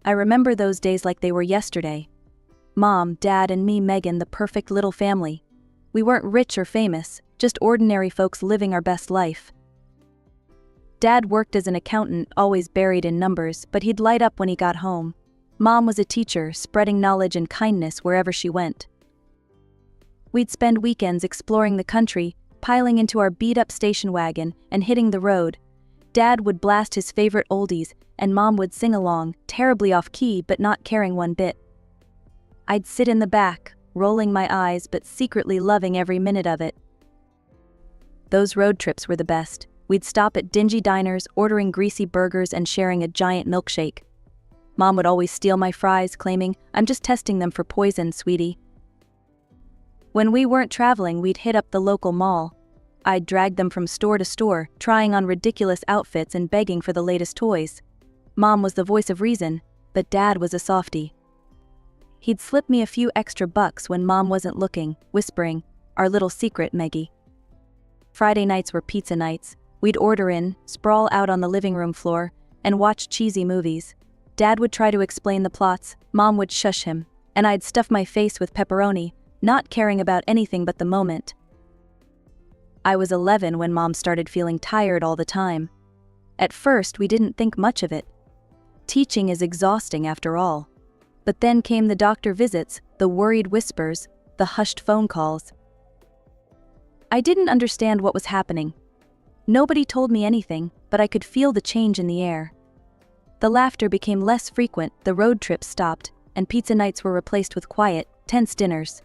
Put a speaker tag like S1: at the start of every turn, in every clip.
S1: I remember those days like they were yesterday. Mom, Dad, and me, Megan, the perfect little family. We weren't rich or famous, just ordinary folks living our best life. Dad worked as an accountant, always buried in numbers, but he'd light up when he got home. Mom was a teacher, spreading knowledge and kindness wherever she went. We'd spend weekends exploring the country, piling into our beat-up station wagon and hitting the road. Dad would blast his favorite oldies, and Mom would sing along, terribly off-key but not caring one bit. I'd sit in the back, rolling my eyes but secretly loving every minute of it. Those road trips were the best. We'd stop at dingy diners, ordering greasy burgers and sharing a giant milkshake. Mom would always steal my fries, claiming, "I'm just testing them for poison, sweetie." When we weren't traveling, we'd hit up the local mall. I'd drag them from store to store, trying on ridiculous outfits and begging for the latest toys. Mom was the voice of reason, but Dad was a softie. He'd slip me a few extra bucks when Mom wasn't looking, whispering, "Our little secret, Meggie." Friday nights were pizza nights. We'd order in, sprawl out on the living room floor, and watch cheesy movies. Dad would try to explain the plots, Mom would shush him, and I'd stuff my face with pepperoni, not caring about anything but the moment. I was 11 when Mom started feeling tired all the time. At first, we didn't think much of it. Teaching is exhausting after all. But then came the doctor visits, the worried whispers, the hushed phone calls. I didn't understand what was happening. Nobody told me anything, but I could feel the change in the air. The laughter became less frequent, the road trips stopped, and pizza nights were replaced with quiet, tense dinners.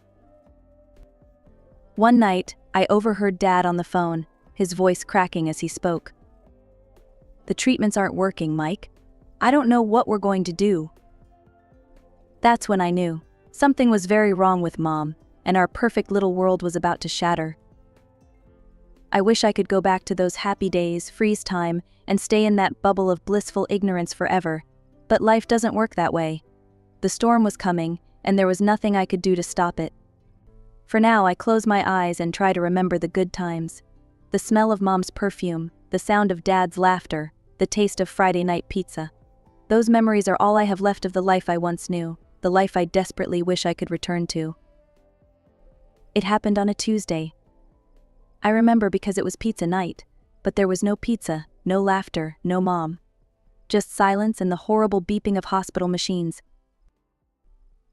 S1: One night, I overheard Dad on the phone, his voice cracking as he spoke. "The treatments aren't working, Mike. I don't know what we're going to do." That's when I knew. Something was very wrong with Mom, and our perfect little world was about to shatter. I wish I could go back to those happy days, freeze time, and stay in that bubble of blissful ignorance forever. But life doesn't work that way. The storm was coming, and there was nothing I could do to stop it. For now, I close my eyes and try to remember the good times. The smell of Mom's perfume, the sound of Dad's laughter, the taste of Friday night pizza. Those memories are all I have left of the life I once knew, the life I desperately wish I could return to. It happened on a Tuesday. I remember because it was pizza night, but there was no pizza, no laughter, no Mom. Just silence and the horrible beeping of hospital machines.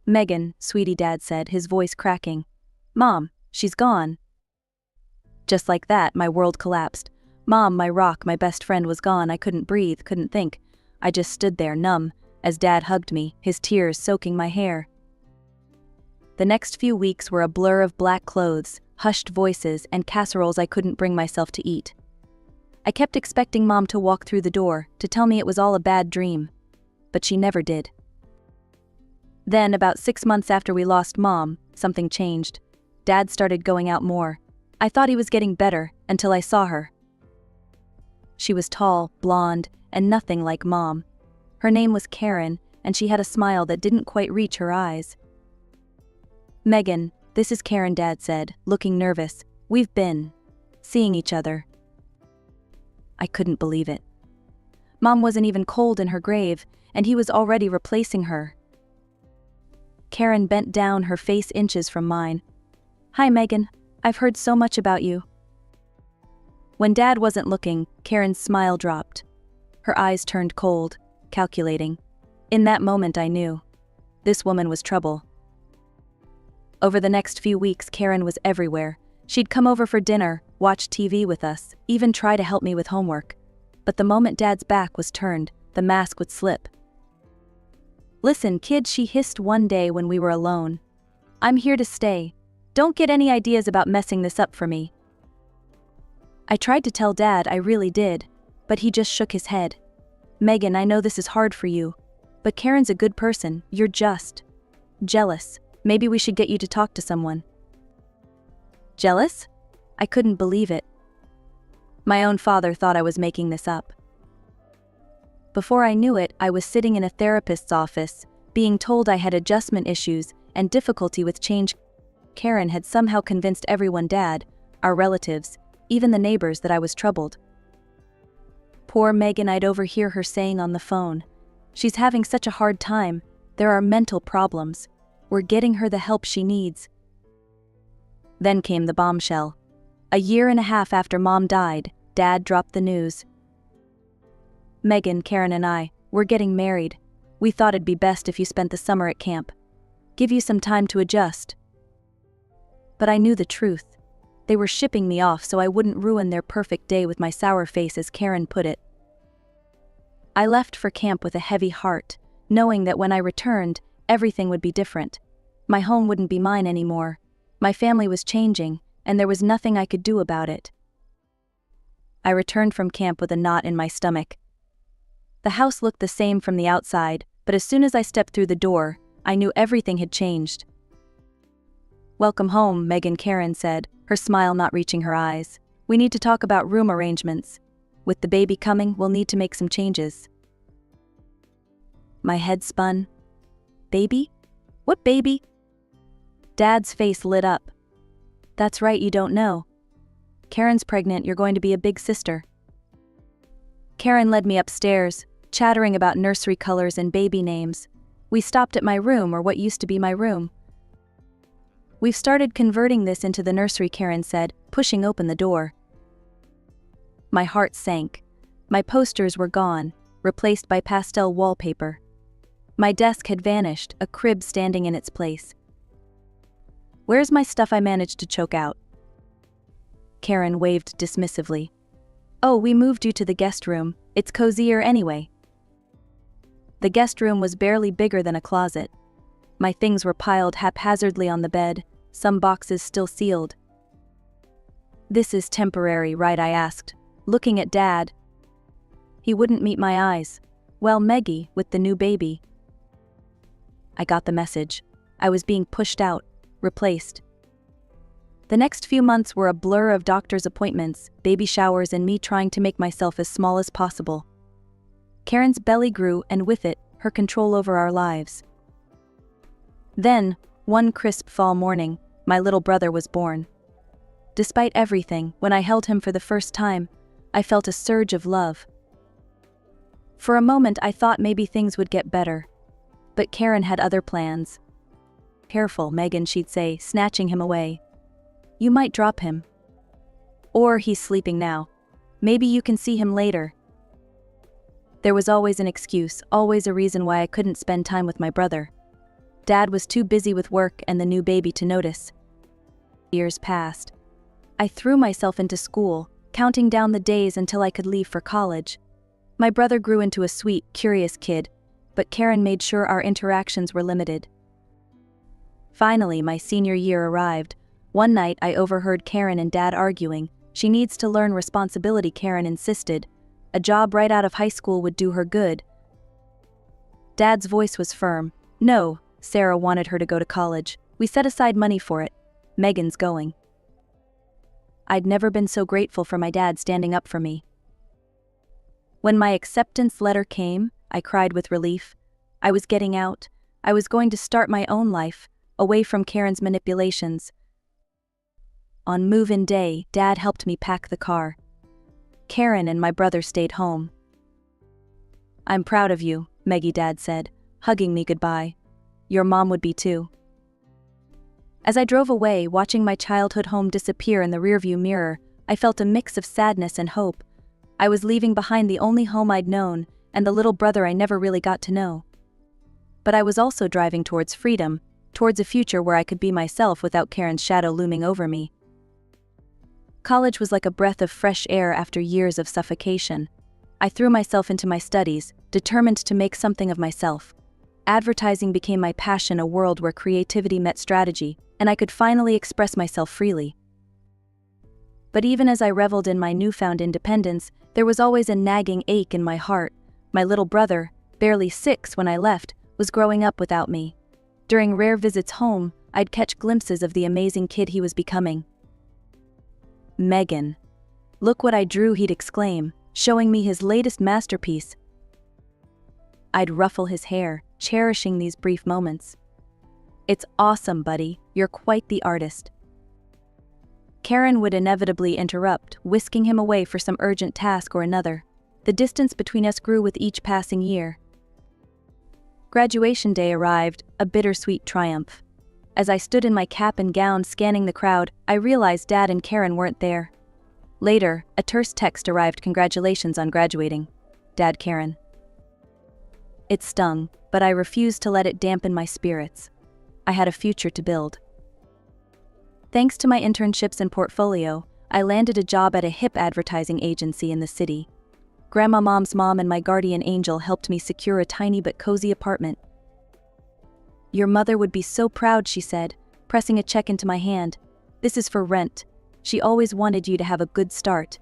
S1: "Megan, sweetie," Dad said, his voice cracking. "Mom, she's gone." Just like that, my world collapsed. Mom, my rock, my best friend, was gone. I couldn't breathe, couldn't think. I just stood there, numb, as Dad hugged me, his tears soaking my hair. The next few weeks were a blur of black clothes, hushed voices, and casseroles I couldn't bring myself to eat. I kept expecting Mom to walk through the door, to tell me it was all a bad dream. But she never did. Then, about 6 months after we lost Mom, something changed. Dad started going out more. I thought he was getting better, until I saw her. She was tall, blonde, and nothing like Mom. Her name was Karen, and she had a smile that didn't quite reach her eyes. "Megan, this is Karen," Dad said, looking nervous. "We've been seeing each other." I couldn't believe it. Mom wasn't even cold in her grave, and he was already replacing her. Karen bent down, her face inches from mine. "Hi, Megan. I've heard so much about you." When Dad wasn't looking, Karen's smile dropped. Her eyes turned cold, calculating. In that moment I knew. This woman was trouble. Over the next few weeks, Karen was everywhere. She'd come over for dinner, watch TV with us, even try to help me with homework. But the moment Dad's back was turned, the mask would slip. "Listen, kid," she hissed one day when we were alone. "I'm here to stay. Don't get any ideas about messing this up for me." I tried to tell Dad, I really did, but he just shook his head. "Megan, I know this is hard for you, but Karen's a good person. You're just jealous. Maybe we should get you to talk to someone." Jealous? I couldn't believe it. My own father thought I was making this up. Before I knew it, I was sitting in a therapist's office, being told I had adjustment issues and difficulty with change. Karen had somehow convinced everyone, Dad, our relatives, even the neighbors, that I was troubled. Poor Megan, I'd overhear her saying on the phone, She's having such a hard time. There are mental problems. We're getting her the help she needs." Then came the bombshell. A year and a half after Mom died, Dad dropped the news. "Megan, Karen and I, we're getting married. We thought it'd be best if you spent the summer at camp. Give you some time to adjust." But I knew the truth. They were shipping me off so I wouldn't ruin their perfect day with my sour face, as Karen put it. I left for camp with a heavy heart, knowing that when I returned, everything would be different. My home wouldn't be mine anymore. My family was changing, and there was nothing I could do about it. I returned from camp with a knot in my stomach. The house looked the same from the outside, but as soon as I stepped through the door, I knew everything had changed. "Welcome home," Megan, Karen said, her smile not reaching her eyes. "We need to talk about room arrangements. With the baby coming, we'll need to make some changes." My head spun. "Baby? What baby?" Dad's face lit up. "That's right, you don't know. Karen's pregnant, you're going to be a big sister." Karen led me upstairs, chattering about nursery colors and baby names. We stopped at my room, or what used to be my room. "We've started converting this into the nursery," Karen said, pushing open the door. My heart sank. My posters were gone, replaced by pastel wallpaper. My desk had vanished, a crib standing in its place. "Where's my stuff?" I managed to choke out. Karen waved dismissively. "Oh, we moved you to the guest room. It's cozier anyway." The guest room was barely bigger than a closet. My things were piled haphazardly on the bed, some boxes still sealed. "This is temporary, right?" I asked, looking at Dad. He wouldn't meet my eyes. "Well, Meggie, with the new baby." I got the message. I was being pushed out, replaced. The next few months were a blur of doctor's appointments, baby showers, and me trying to make myself as small as possible. Karen's belly grew, and with it, her control over our lives. Then, one crisp fall morning, my little brother was born. Despite everything, when I held him for the first time, I felt a surge of love. For a moment I thought maybe things would get better. But Karen had other plans. "Careful, Megan," she'd say, snatching him away. "You might drop him. Or he's sleeping now. Maybe you can see him later." There was always an excuse, always a reason why I couldn't spend time with my brother. Dad was too busy with work and the new baby to notice. Years passed. I threw myself into school, counting down the days until I could leave for college. My brother grew into a sweet, curious kid, but Karen made sure our interactions were limited. Finally, my senior year arrived. One night I overheard Karen and Dad arguing. "She needs to learn responsibility," Karen insisted. "A job right out of high school would do her good." Dad's voice was firm. "No, Sarah wanted her to go to college. We set aside money for it. Megan's going." I'd never been so grateful for my dad standing up for me. When my acceptance letter came, I cried with relief. I was getting out. I was going to start my own life, away from Karen's manipulations. On move-in day, Dad helped me pack the car. Karen and my brother stayed home. "I'm proud of you," Meggie, Dad said, hugging me goodbye. "Your mom would be too." As I drove away, watching my childhood home disappear in the rearview mirror, I felt a mix of sadness and hope. I was leaving behind the only home I'd known, and the little brother I never really got to know. But I was also driving towards freedom, towards a future where I could be myself without Karen's shadow looming over me. College was like a breath of fresh air after years of suffocation. I threw myself into my studies, determined to make something of myself. Advertising became my passion, a world where creativity met strategy, and I could finally express myself freely. But even as I reveled in my newfound independence, there was always a nagging ache in my heart. My little brother, barely 6 when I left, was growing up without me. During rare visits home, I'd catch glimpses of the amazing kid he was becoming. "Megan, look what I drew," he'd exclaim, showing me his latest masterpiece. I'd ruffle his hair, cherishing these brief moments. "It's awesome, buddy, you're quite the artist." Karen would inevitably interrupt, whisking him away for some urgent task or another. The distance between us grew with each passing year. Graduation day arrived, a bittersweet triumph. As I stood in my cap and gown scanning the crowd, I realized Dad and Karen weren't there. Later, a terse text arrived: "Congratulations on graduating. Dad, Karen." It stung, but I refused to let it dampen my spirits. I had a future to build. Thanks to my internships and portfolio, I landed a job at a hip advertising agency in the city. Grandma Mom's mom and my guardian angel helped me secure a tiny but cozy apartment. "Your mother would be so proud," she said, pressing a check into my hand. "This is for rent. She always wanted you to have a good start."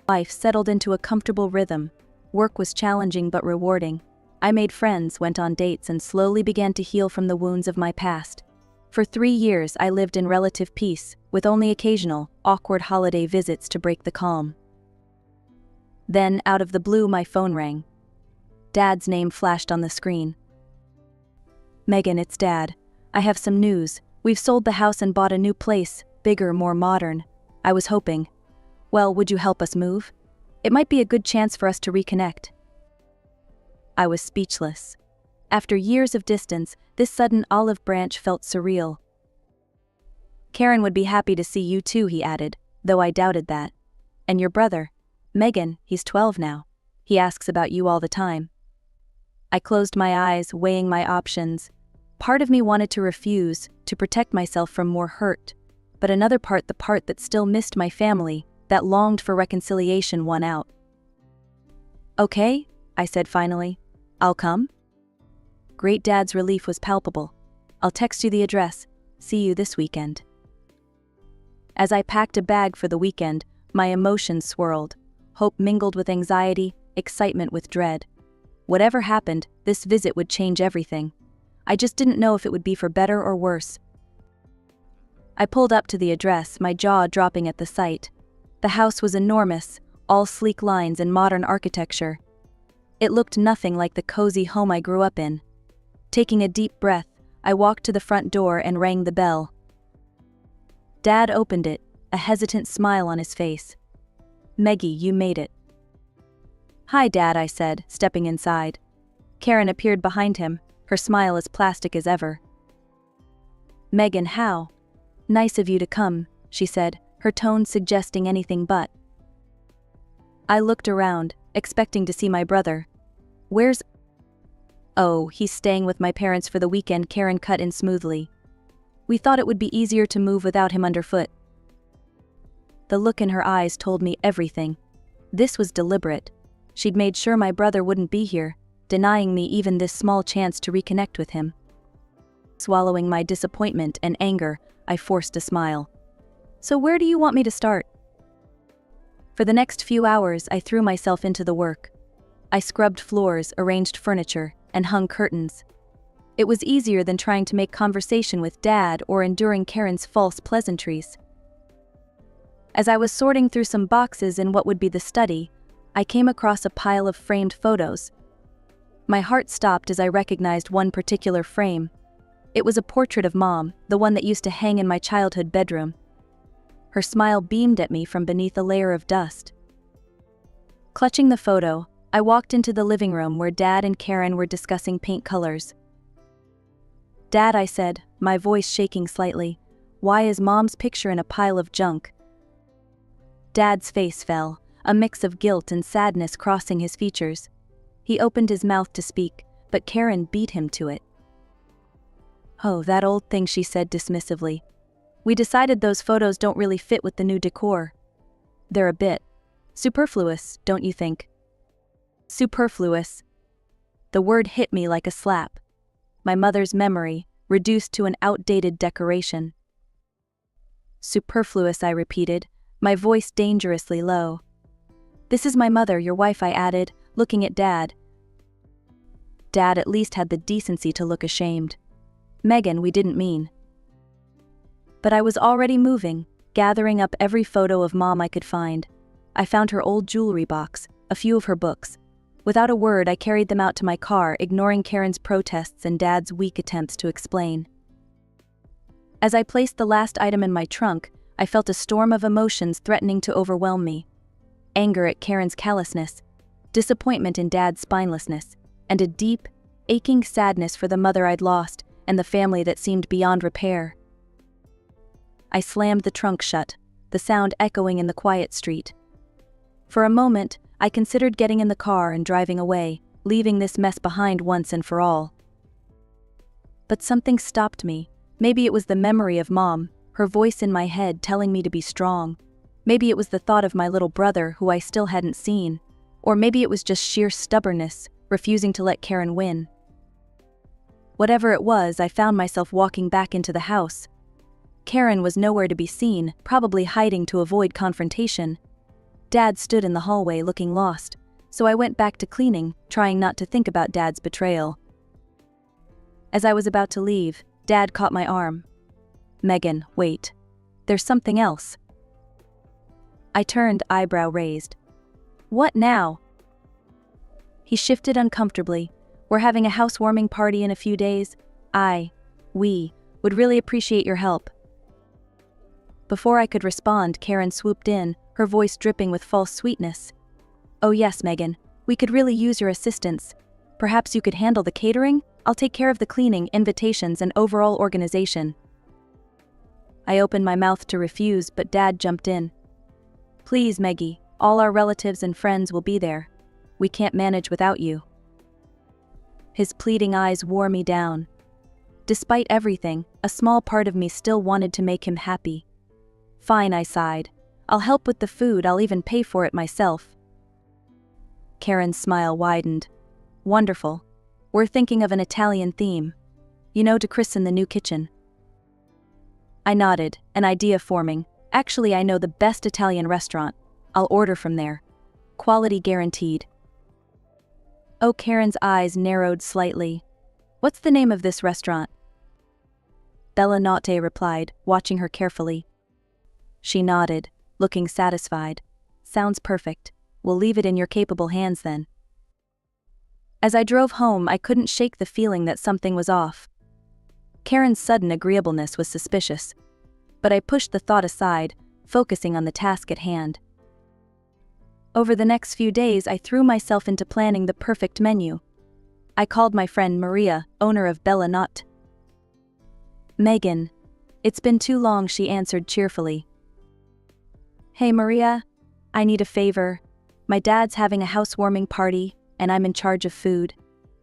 S1: Life settled into a comfortable rhythm. Work was challenging but rewarding. I made friends, went on dates, and slowly began to heal from the wounds of my past. For 3 years I lived in relative peace, with only occasional, awkward holiday visits to break the calm. Then, out of the blue, my phone rang. Dad's name flashed on the screen. "Megan, it's Dad. I have some news. We've sold the house and bought a new place, bigger, more modern. I was hoping. Well, would you help us move? It might be a good chance for us to reconnect." I was speechless. After years of distance, this sudden olive branch felt surreal. "Karen would be happy to see you too," he added, though I doubted that. "And your brother? Megan, he's 12 now. He asks about you all the time." I closed my eyes, weighing my options. Part of me wanted to refuse, to protect myself from more hurt. But another part, the part that still missed my family, that longed for reconciliation, won out. "Okay," I said finally. "I'll come." Great Dad's relief was palpable. "I'll text you the address. See you this weekend." As I packed a bag for the weekend, my emotions swirled. Hope mingled with anxiety, excitement with dread. Whatever happened, this visit would change everything. I just didn't know if it would be for better or worse. I pulled up to the address, my jaw dropping at the sight. The house was enormous, all sleek lines and modern architecture. It looked nothing like the cozy home I grew up in. Taking a deep breath, I walked to the front door and rang the bell. Dad opened it, a hesitant smile on his face. "Meggie, you made it." "Hi, Dad," I said, stepping inside. Karen appeared behind him, her smile as plastic as ever. "Megan, how? Nice of you to come," she said, her tone suggesting anything but. I looked around, expecting to see my brother. "Where's—" "Oh, he's staying with my parents for the weekend," Karen cut in smoothly. "We thought it would be easier to move without him underfoot." The look in her eyes told me everything. This was deliberate. She'd made sure my brother wouldn't be here, denying me even this small chance to reconnect with him. Swallowing my disappointment and anger, I forced a smile. "So where do you want me to start?" For the next few hours, I threw myself into the work. I scrubbed floors, arranged furniture, and hung curtains. It was easier than trying to make conversation with Dad or enduring Karen's false pleasantries. As I was sorting through some boxes in what would be the study, I came across a pile of framed photos. My heart stopped as I recognized one particular frame. It was a portrait of Mom, the one that used to hang in my childhood bedroom. Her smile beamed at me from beneath a layer of dust. Clutching the photo, I walked into the living room where Dad and Karen were discussing paint colors. "Dad," I said, my voice shaking slightly, "why is Mom's picture in a pile of junk?" Dad's face fell, a mix of guilt and sadness crossing his features. He opened his mouth to speak, but Karen beat him to it. "Oh, that old thing," she said dismissively. "We decided those photos don't really fit with the new decor. They're a bit superfluous, don't you think?" Superfluous. The word hit me like a slap. My mother's memory, reduced to an outdated decoration. "Superfluous," I repeated, my voice dangerously low. "This is my mother, your wife," I added, looking at Dad. Dad at least had the decency to look ashamed. "Megan, we didn't mean." But I was already moving, gathering up every photo of Mom I could find. I found her old jewelry box, a few of her books. Without a word, I carried them out to my car, ignoring Karen's protests and Dad's weak attempts to explain. As I placed the last item in my trunk, I felt a storm of emotions threatening to overwhelm me. Anger at Karen's callousness, disappointment in Dad's spinelessness, and a deep, aching sadness for the mother I'd lost and the family that seemed beyond repair. I slammed the trunk shut, the sound echoing in the quiet street. For a moment, I considered getting in the car and driving away, leaving this mess behind once and for all. But something stopped me. Maybe it was the memory of Mom, her voice in my head telling me to be strong. Maybe it was the thought of my little brother who I still hadn't seen. Or maybe it was just sheer stubbornness, refusing to let Karen win. Whatever it was, I found myself walking back into the house. Karen was nowhere to be seen, probably hiding to avoid confrontation. Dad stood in the hallway looking lost, so I went back to cleaning, trying not to think about Dad's betrayal. As I was about to leave, Dad caught my arm. "Megan, wait. There's something else." I turned, eyebrow raised. "What now?" He shifted uncomfortably. "We're having a housewarming party in a few days. We would really appreciate your help." Before I could respond, Karen swooped in, her voice dripping with false sweetness. "Oh yes, Megan, we could really use your assistance. Perhaps you could handle the catering? I'll take care of the cleaning, invitations, and overall organization." I opened my mouth to refuse, but Dad jumped in. "Please, Meggie, all our relatives and friends will be there. We can't manage without you." His pleading eyes wore me down. Despite everything, a small part of me still wanted to make him happy. "Fine," I sighed. "I'll help with the food, I'll even pay for it myself." Karen's smile widened. "Wonderful. We're thinking of an Italian theme. You know, to christen the new kitchen." I nodded, an idea forming. "Actually, I know the best Italian restaurant. I'll order from there. Quality guaranteed." Oh, Karen's eyes narrowed slightly. "What's the name of this restaurant?" Bella Notte replied, watching her carefully. She nodded, looking satisfied. "Sounds perfect. We'll leave it in your capable hands then." As I drove home, I couldn't shake the feeling that something was off. Karen's sudden agreeableness was suspicious. But I pushed the thought aside, focusing on the task at hand. Over the next few days, I threw myself into planning the perfect menu. I called my friend Maria, owner of Bella Notte. "Megan. It's been too long," she answered cheerfully. "Hey Maria, I need a favor. My dad's having a housewarming party, and I'm in charge of food.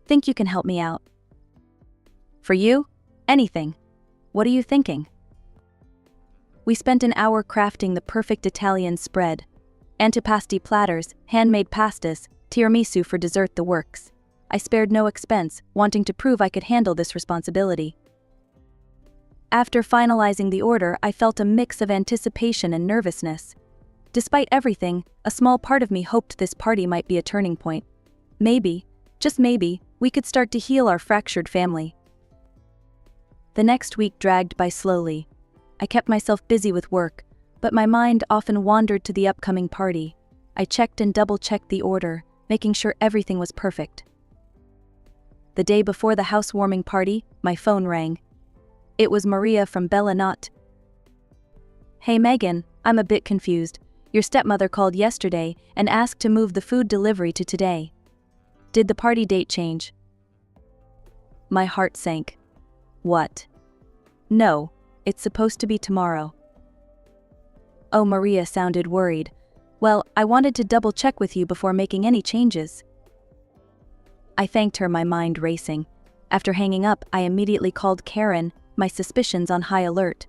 S1: Think you can help me out?" "For you? Anything. What are you thinking?" We spent an hour crafting the perfect Italian spread. Antipasti platters, handmade pastas, tiramisu for dessert, the works. I spared no expense, wanting to prove I could handle this responsibility. After finalizing the order, I felt a mix of anticipation and nervousness. Despite everything, a small part of me hoped this party might be a turning point. Maybe, just maybe, we could start to heal our fractured family. The next week dragged by slowly. I kept myself busy with work, but my mind often wandered to the upcoming party. I checked and double-checked the order, making sure everything was perfect. The day before the housewarming party, my phone rang. It was Maria from Bella Notte. "Hey Megan, I'm a bit confused. Your stepmother called yesterday and asked to move the food delivery to today. Did the party date change?" My heart sank. "What? No, it's supposed to be tomorrow." Oh, Maria sounded worried. "Well, I wanted to double-check with you before making any changes." I thanked her, my mind racing. After hanging up, I immediately called Karen, my suspicions on high alert.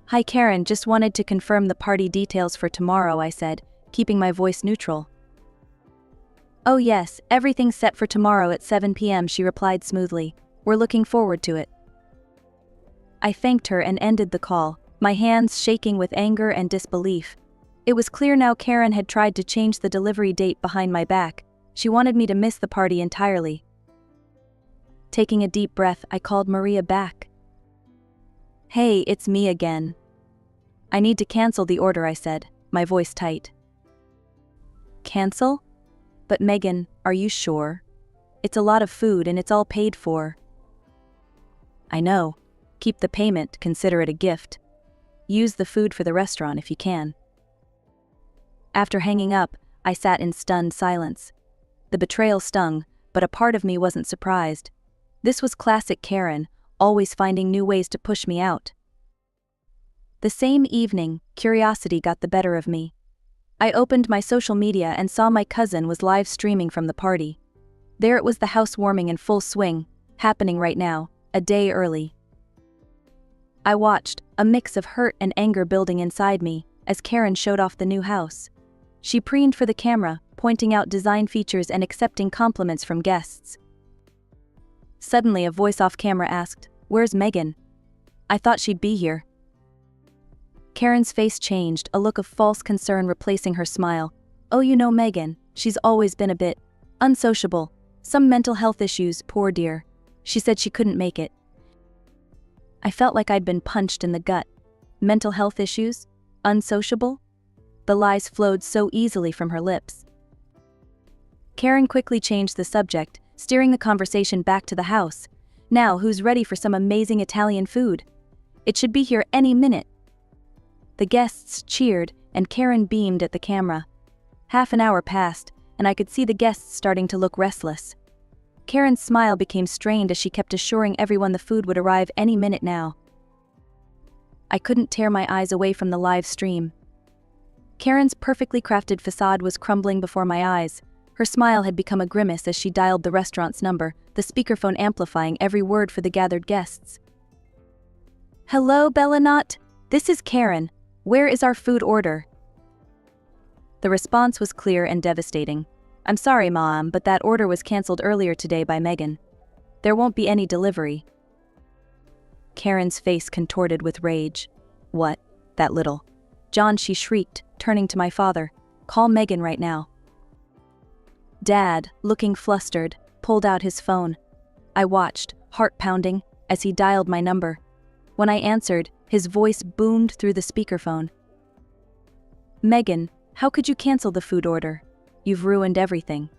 S1: "Hi Karen, just wanted to confirm the party details for tomorrow," I said, keeping my voice neutral. "Oh yes, everything's set for tomorrow at 7 p.m, she replied smoothly. "We're looking forward to it." I thanked her and ended the call, my hands shaking with anger and disbelief. It was clear now Karen had tried to change the delivery date behind my back. She wanted me to miss the party entirely. Taking a deep breath, I called Maria back. "Hey, it's me again. I need to cancel the order," I said, my voice tight. "Cancel? But Megan, are you sure? It's a lot of food and it's all paid for." "I know. Keep the payment, consider it a gift. Use the food for the restaurant if you can." After hanging up, I sat in stunned silence. The betrayal stung, but a part of me wasn't surprised. This was classic Karen, always finding new ways to push me out. The same evening, curiosity got the better of me. I opened my social media and saw my cousin was live streaming from the party. There it was, the housewarming in full swing, happening right now, a day early. I watched, a mix of hurt and anger building inside me, as Karen showed off the new house. She preened for the camera, pointing out design features and accepting compliments from guests. Suddenly a voice off camera asked, "Where's Megan? I thought she'd be here." Karen's face changed, a look of false concern replacing her smile. "Oh, you know Megan, she's always been a bit unsociable. Some mental health issues, poor dear. She said she couldn't make it." I felt like I'd been punched in the gut. Mental health issues? Unsociable? The lies flowed so easily from her lips. Karen quickly changed the subject, steering the conversation back to the house. "Now, who's ready for some amazing Italian food? It should be here any minute." The guests cheered, and Karen beamed at the camera. Half an hour passed, and I could see the guests starting to look restless. Karen's smile became strained as she kept assuring everyone the food would arrive any minute now. I couldn't tear my eyes away from the live stream. Karen's perfectly crafted facade was crumbling before my eyes. Her smile had become a grimace as she dialed the restaurant's number, the speakerphone amplifying every word for the gathered guests. "Hello, Bellanot. This is Karen. Where is our food order?" The response was clear and devastating. "I'm sorry, Mom, but that order was cancelled earlier today by Megan. There won't be any delivery." Karen's face contorted with rage. "What? That little John," she shrieked, turning to my father. "Call Megan right now." Dad, looking flustered, pulled out his phone. I watched, heart pounding, as he dialed my number. When I answered, his voice boomed through the speakerphone. "Megan, how could you cancel the food order? You've ruined everything."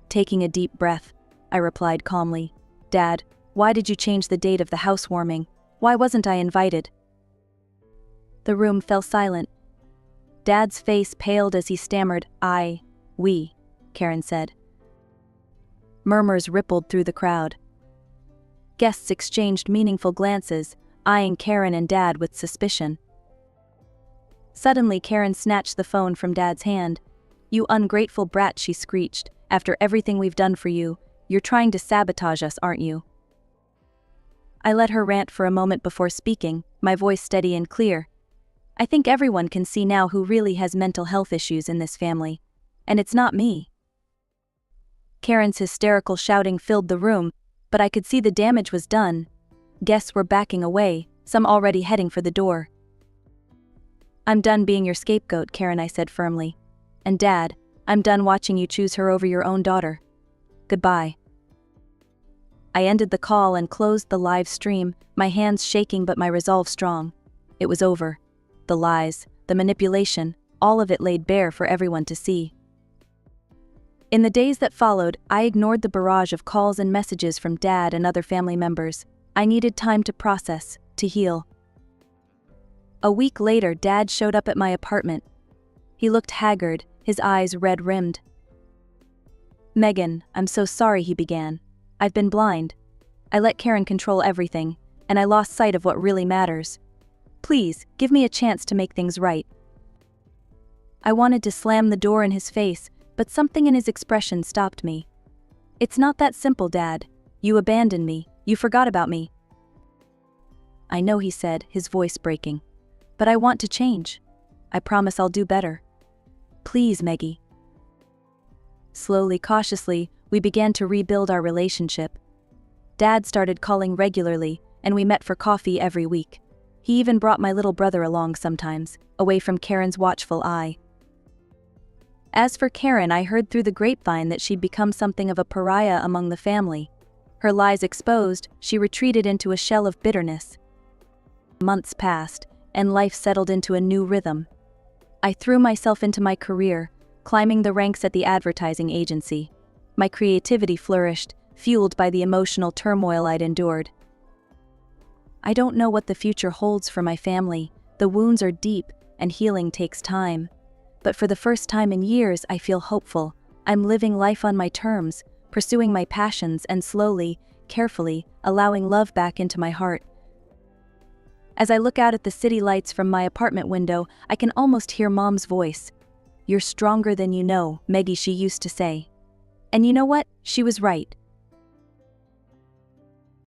S1: Taking a deep breath, I replied calmly, "Dad, why did you change the date of the housewarming? Why wasn't I invited?" The room fell silent. Dad's face paled as he stammered, "We," Karen said. Murmurs rippled through the crowd. Guests exchanged meaningful glances, eyeing Karen and Dad with suspicion. Suddenly Karen snatched the phone from Dad's hand. "You ungrateful brat," she screeched. "After everything we've done for you, you're trying to sabotage us, aren't you?" I let her rant for a moment before speaking, my voice steady and clear. "I think everyone can see now who really has mental health issues in this family. And it's not me." Karen's hysterical shouting filled the room, but I could see the damage was done. Guests were backing away, some already heading for the door. "I'm done being your scapegoat, Karen," I said firmly. "And Dad, I'm done watching you choose her over your own daughter. Goodbye." I ended the call and closed the live stream, my hands shaking but my resolve strong. It was over. The lies, the manipulation, all of it laid bare for everyone to see. In the days that followed, I ignored the barrage of calls and messages from Dad and other family members. I needed time to process, to heal. A week later, Dad showed up at my apartment. He looked haggard, his eyes red-rimmed. "Megan, I'm so sorry," he began. "I've been blind. I let Karen control everything, and I lost sight of what really matters. Please, give me a chance to make things right." I wanted to slam the door in his face, but something in his expression stopped me. "It's not that simple, Dad. You abandoned me. You forgot about me." "I know," he said, his voice breaking. "But I want to change. I promise I'll do better. Please, Meggie." Slowly, cautiously, we began to rebuild our relationship. Dad started calling regularly, and we met for coffee every week. He even brought my little brother along sometimes, away from Karen's watchful eye. As for Karen, I heard through the grapevine that she'd become something of a pariah among the family. Her lies exposed, she retreated into a shell of bitterness. Months passed, and life settled into a new rhythm. I threw myself into my career, climbing the ranks at the advertising agency. My creativity flourished, fueled by the emotional turmoil I'd endured. I don't know what the future holds for my family. The wounds are deep, and healing takes time. But for the first time in years, I feel hopeful. I'm living life on my terms, pursuing my passions and slowly, carefully, allowing love back into my heart. As I look out at the city lights from my apartment window, I can almost hear Mom's voice. "You're stronger than you know," Maggie she used to say. And you know what? She was right.